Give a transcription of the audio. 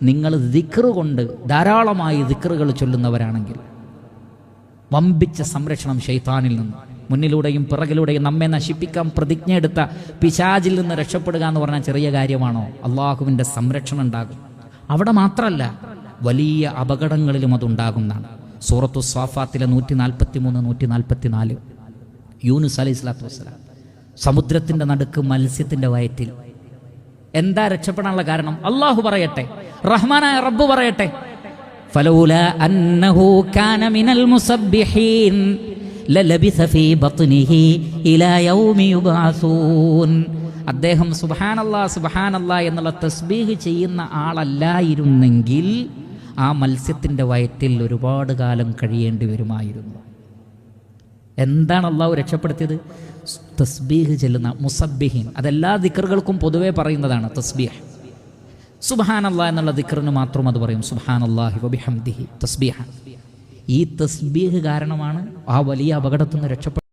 നിങ്ങൾ ദിക്റ് കൊണ്ട് ധാരാളമായി ദിക്റുകൾ ചൊല്ലുന്നവരാണെങ്കിൽ വമ്പിച്ച സംരക്ഷണം ശൈത്താനിൽ നിന്ന്. മുന്നിലൂടെയും പിറകിലൂടെയും നമ്മെ നശിപ്പിക്കാൻ പ്രതിജ്ഞ എടുത്ത പിശാചിൽ നിന്ന് രക്ഷപ്പെടുക എന്ന് പറഞ്ഞാൽ ചെറിയ കാര്യമാണോ? അള്ളാഹുവിൻ്റെ സംരക്ഷണം ഉണ്ടാകും. അവിടെ മാത്രമല്ല, വലിയ അപകടങ്ങളിലും അതുണ്ടാകുന്നതാണ്. സൂറത്തു സ്വാഫാത്തിലെ 143, 144. യൂനുസ് അലൈഹി സ്വലാത്തു വസ്സലാം സമുദ്രത്തിൻ്റെ നടുക്ക് മത്സ്യത്തിൻ്റെ വയറ്റിൽ. എന്താ രക്ഷപ്പെടാനുള്ള കാരണം? അള്ളാഹു പറയട്ടെ, റഹ്മാനായ റബ്ബ് പറയട്ടെ, ഫലൗലാ അന്നഹു കാന മിനൽ മുസബ്ബിഹീൻ ലലബിസ ഫീ ബത്നിഹി ഇലാ യൗമി യുബ്അസൂൻ. അദ്ദേഹം സുബ്ഹാനല്ലാഹ് സുബ്ഹാനല്ലാഹ് എന്നുള്ള തസ്ബീഹ് ചെയ്യുന്ന ആളല്ലായിരുന്നെങ്കിൽ ആ മത്സ്യത്തിൻ്റെ വയറ്റിൽ ഒരുപാട് കാലം കഴിയേണ്ടി വരുമായിരുന്നു. എന്താണ് അള്ളാഹു രക്ഷപ്പെടുത്തിയത്? തസ്ബീഹ് ചെല്ലുന്ന മുസബ്ബിഹീൻ. അതെല്ലാ ദിക്റുകൾക്കും പൊതുവെ പറയുന്നതാണ് തസ്ബീഹ്. സുബ്ഹാനല്ലാഹ് എന്നുള്ള ദിക്റിന് മാത്രം അത് പറയും, സുബ്ഹാനല്ലാഹി വബിഹംദിഹി തസ്ബീഹ. ഈ തസ്ബീഹ് കാരണമാണ് ആ വലിയ അപകടത്തിൽ നിന്ന് രക്ഷപ്പെട്ടത്.